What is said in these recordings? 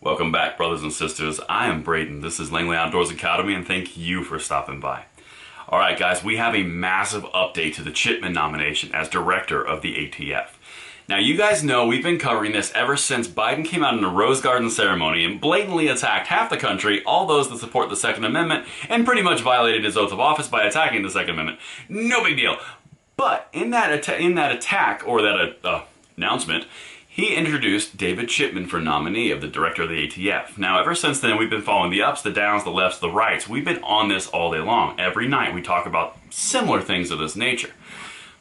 Welcome back, brothers and sisters. I am Braden. This is Langley Outdoors Academy, and thank you for stopping by. All right, guys, we have a massive update to the Chipman nomination as director of the ATF. Now, you guys know we've been covering this ever since Biden came out in a Rose Garden ceremony and blatantly attacked half the country, all those that support the Second Amendment, and pretty much violated his oath of office by attacking the Second Amendment. No big deal. But in that attack, or that announcement, he introduced David Chipman for nominee of the director of the ATF. Now, ever since then, we've been following the ups, the downs, the lefts, the rights. We've been on this all day long. Every night we talk about similar things of this nature.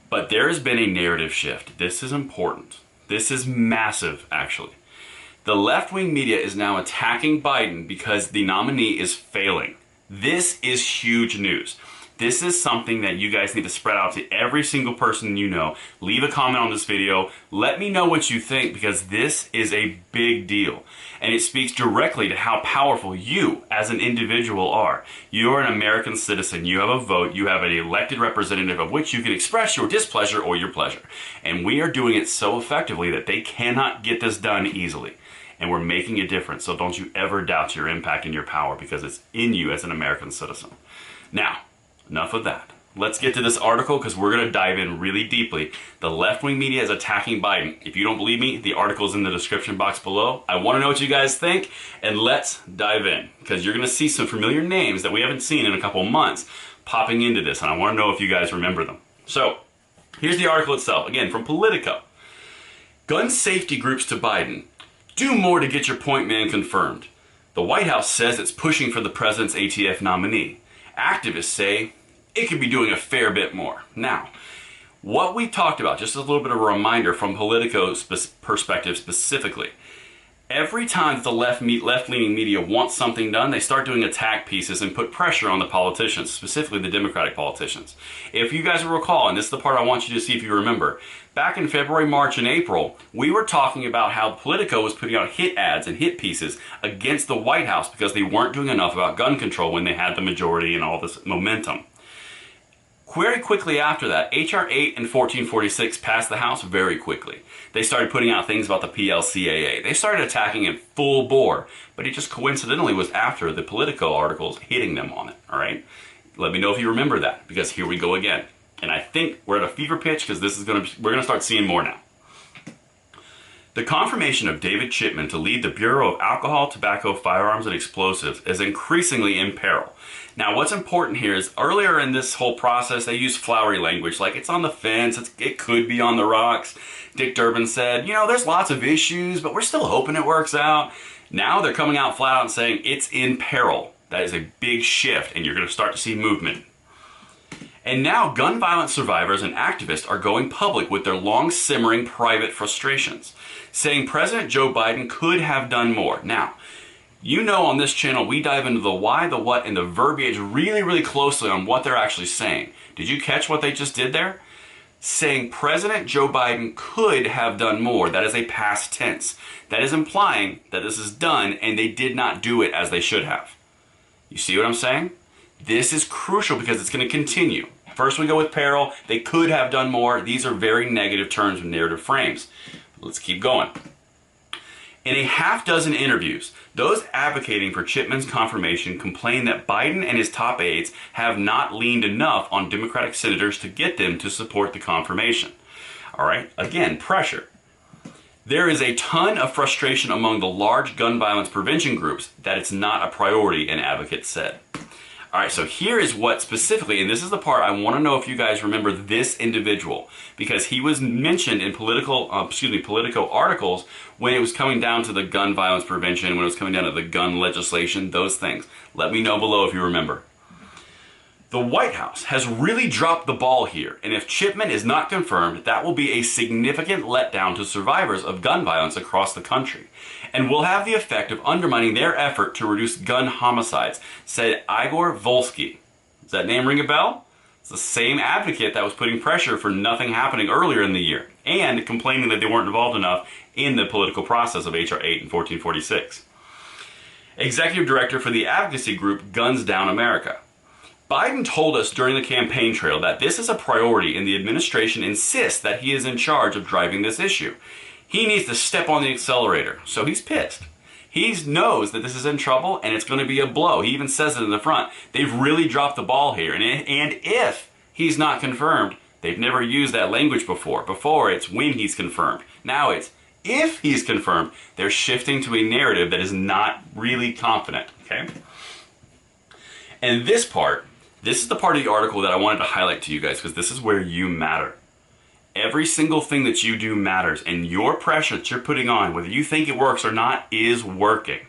But there has been a narrative shift. This is important. This is massive, actually. The left-wing media is now attacking Biden because the nominee is failing. This is huge news. This is something that you guys need to spread out to every single person you know. Leave a comment on this video. Let me know what you think, because this is a big deal. And it speaks directly to how powerful you as an individual are. You're an American citizen. You have a vote. You have an elected representative of which you can express your displeasure or your pleasure. And we are doing it so effectively that they cannot get this done easily. And we're making a difference. So don't you ever doubt your impact and your power, because it's in you as an American citizen. Now, enough of that. Let's get to this article, because we're going to dive in really deeply. The left-wing media is attacking Biden. If you don't believe me, the article is in the description box below. I want to know what you guys think, and let's dive in, because you're going to see some familiar names that we haven't seen in a couple months popping into this, and I want to know if you guys remember them. So, here's the article itself, again, from Politico. Gun safety groups to Biden. Do more to get your point man confirmed. The White House says it's pushing for the president's ATF nominee. Activists say it could be doing a fair bit more. Now, what we talked about, just a little bit of a reminder from Politico's perspective specifically, every time that the left-leaning media wants something done, they start doing attack pieces and put pressure on the politicians, specifically the Democratic politicians. If you guys will recall, and this is the part I want you to see if you remember, back in February, March, and April, we were talking about how Politico was putting out hit ads and hit pieces against the White House because they weren't doing enough about gun control when they had the majority and all this momentum. Very quickly after that, H.R. 8 and 1446 passed the House very quickly. They started putting out things about the PLCAA. They started attacking it full bore, but it just coincidentally was after the Politico articles hitting them on it, all right? Let me know if you remember that, because here we go again. And I think we're at a fever pitch, because we're going to start seeing more now. The confirmation of David Chipman to lead the Bureau of Alcohol, Tobacco, Firearms, and Explosives is increasingly in peril. Now, what's important here is earlier in this whole process, they used flowery language, like it's on the fence, it could be on the rocks. Dick Durbin said, you know, there's lots of issues, but we're still hoping it works out. Now they're coming out flat out and saying it's in peril. That is a big shift, and you're going to start to see movement. And now gun violence survivors and activists are going public with their long-simmering private frustrations, saying President Joe Biden could have done more. Now, you know on this channel we dive into the why, the what, and the verbiage really, really closely on what they're actually saying. Did you catch what they just did there? Saying President Joe Biden could have done more. That is a past tense. That is implying that this is done and they did not do it as they should have. You see what I'm saying? This is crucial because it's going to continue. First we go with peril. They could have done more. These are very negative terms and narrative frames. Let's keep going. In a half-dozen interviews, those advocating for Chipman's confirmation complain that Biden and his top aides have not leaned enough on Democratic senators to get them to support the confirmation. All right, again, pressure. There is a ton of frustration among the large gun violence prevention groups that it's not a priority, an advocate said. All right, so here is what specifically, and this is the part I want to know if you guys remember this individual, because he was mentioned in Politico articles when it was coming down to the gun violence prevention, when it was coming down to the gun legislation, those things. Let me know below if you remember. The White House has really dropped the ball here, and if Chipman is not confirmed, that will be a significant letdown to survivors of gun violence across the country, and will have the effect of undermining their effort to reduce gun homicides, said Igor Volsky. Does that name ring a bell? It's the same advocate that was putting pressure for nothing happening earlier in the year, and complaining that they weren't involved enough in the political process of H.R. 8 and 1446. Executive Director for the advocacy group Guns Down America. Biden told us during the campaign trail that this is a priority and the administration insists that he is in charge of driving this issue. He needs to step on the accelerator, so he's pissed. He knows that this is in trouble and it's going to be a blow. He even says it in the front. They've really dropped the ball here. And if he's not confirmed, they've never used that language before. Before, it's when he's confirmed. Now it's if he's confirmed. They're shifting to a narrative that is not really confident. Okay? And this is the part of the article that I wanted to highlight to you guys, because this is where you matter. Every single thing that you do matters, and your pressure that you're putting on, whether you think it works or not, is working.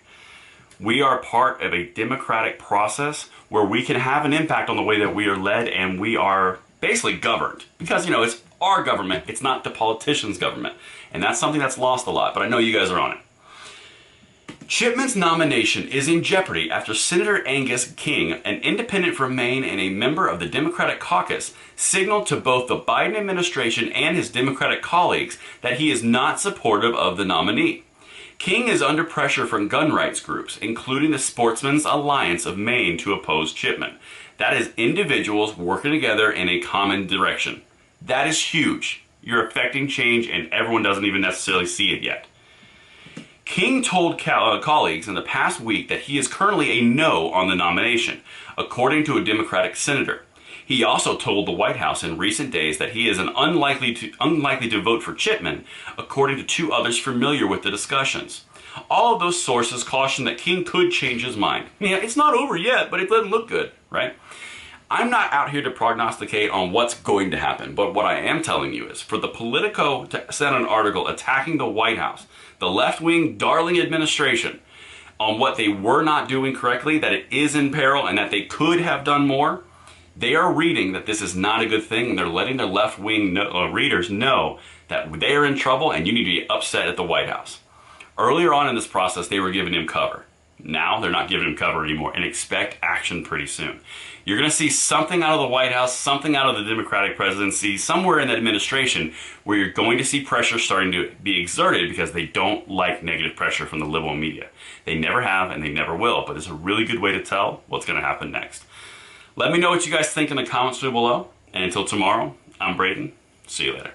We are part of a democratic process where we can have an impact on the way that we are led, and we are basically governed. Because, it's our government, it's not the politicians' government. And that's something that's lost a lot, but I know you guys are on it. Chipman's nomination is in jeopardy after Senator Angus King, an independent from Maine and a member of the Democratic caucus, signaled to both the Biden administration and his Democratic colleagues that he is not supportive of the nominee. King is under pressure from gun rights groups, including the Sportsmen's Alliance of Maine, to oppose Chipman. That is individuals working together in a common direction. That is huge. You're affecting change and everyone doesn't even necessarily see it yet. King told colleagues in the past week that he is currently a no on the nomination, according to a Democratic senator. He also told the White House in recent days that he is unlikely to vote for Chipman, according to two others familiar with the discussions. All of those sources caution that King could change his mind. It's not over yet, but it doesn't look good, right? I'm not out here to prognosticate on what's going to happen, but what I am telling you is for the Politico to send an article attacking the White House, the left-wing darling administration, on what they were not doing correctly, that it is in peril and that they could have done more, they are reading that this is not a good thing, and they're letting their left-wing readers know that they are in trouble and you need to be upset at the White House. Earlier on in this process, they were giving him cover. Now they're not giving him cover anymore, and expect action pretty soon. You're going to see something out of the White House, something out of the Democratic presidency, somewhere in that administration where you're going to see pressure starting to be exerted because they don't like negative pressure from the liberal media. They never have and they never will, but it's a really good way to tell what's going to happen next. Let me know what you guys think in the comments below, and until tomorrow, I'm Braden. See you later.